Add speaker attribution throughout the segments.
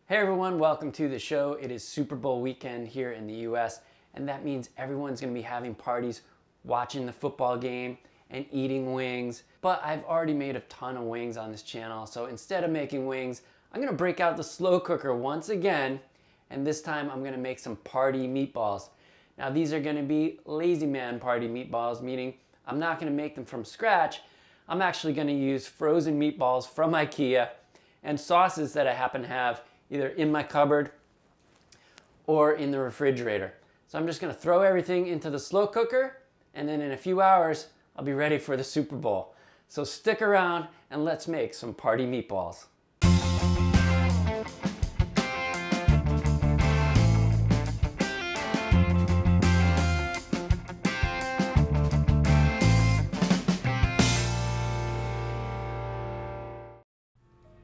Speaker 1: Hey everyone, welcome to the show. It is Super Bowl weekend here in the US, and that means everyone's gonna be having parties, watching the football game, and eating wings. But I've already made a ton of wings on this channel, so instead of making wings, I'm gonna break out the slow cooker once again, and this time I'm gonna make some party meatballs. Now these are gonna be lazy man party meatballs, meaning I'm not gonna make them from scratch. I'm actually gonna use frozen meatballs from IKEA and sauces that I happen to have either in my cupboard or in the refrigerator. So I'm just gonna throw everything into the slow cooker, and then in a few hours, I'll be ready for the Super Bowl. So stick around and let's make some party meatballs.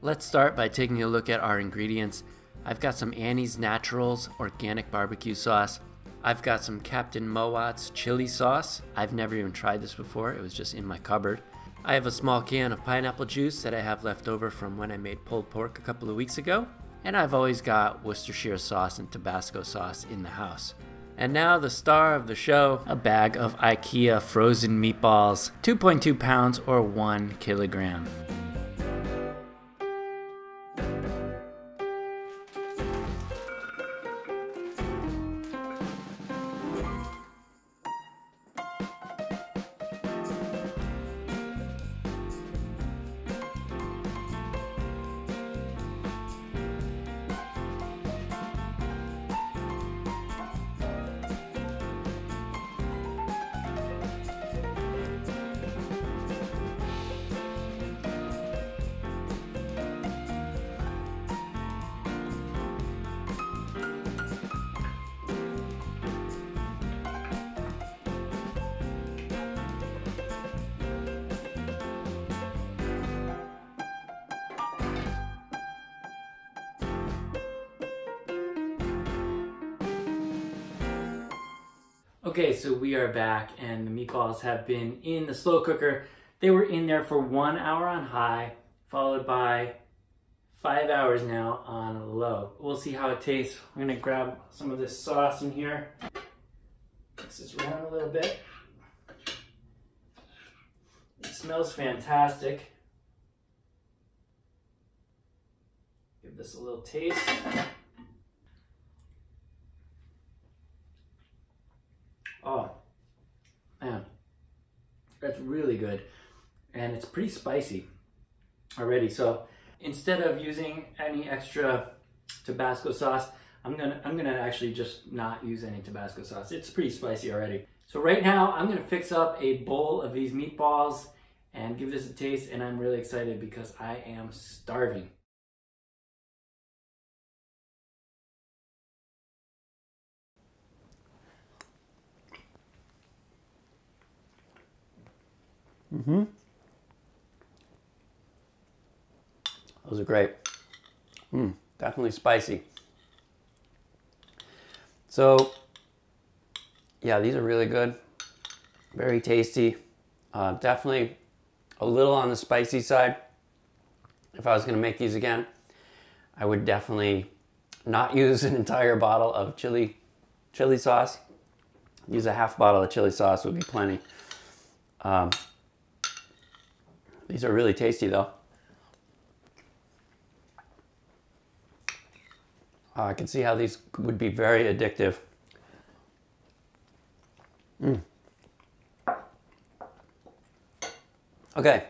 Speaker 1: Let's start by taking a look at our ingredients. I've got some Annie's Naturals organic barbecue sauce. I've got some Captain Mowat's chili sauce. I've never even tried this before, it was just in my cupboard. I have a small can of pineapple juice that I have left over from when I made pulled pork a couple of weeks ago. And I've always got Worcestershire sauce and Tabasco sauce in the house. And now the star of the show, a bag of IKEA frozen meatballs, 2.2 pounds or 1 kilogram. Okay, so we are back and the meatballs have been in the slow cooker. They were in there for 1 hour on high, followed by 5 hours now on low. We'll see how it tastes. I'm gonna grab some of this sauce in here. Mix this around a little bit. It smells fantastic. Give this a little taste. Oh, man, that's really good. And it's pretty spicy already. So instead of using any extra Tabasco sauce, I'm gonna actually just not use any Tabasco sauce. It's pretty spicy already. So right now, I'm gonna fix up a bowl of these meatballs and give this a taste, and I'm really excited because I am starving. Those are great. Definitely spicy. So, yeah, these are really good. Very tasty. Definitely a little on the spicy side. If I was gonna make these again, I would definitely not use an entire bottle of chili sauce. Use a half bottle of chili sauce would be plenty. These are really tasty though. I can see how these would be very addictive. Okay,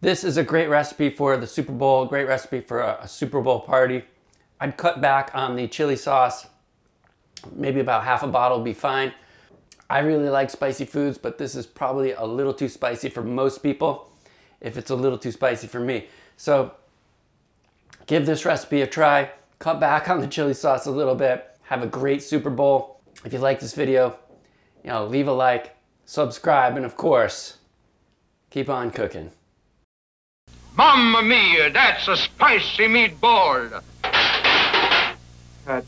Speaker 1: this is a great recipe for the Super Bowl, great recipe for a Super Bowl party. I'd cut back on the chili sauce. Maybe about half a bottle would be fine. I really like spicy foods, but this is probably a little too spicy for most people, if it's a little too spicy for me. So give this recipe a try. Cut back on the chili sauce a little bit. Have a great Super Bowl. If you like this video, leave a like, subscribe, and of course, keep on cooking.
Speaker 2: Mamma mia, that's a spicy meatball.
Speaker 3: Cut.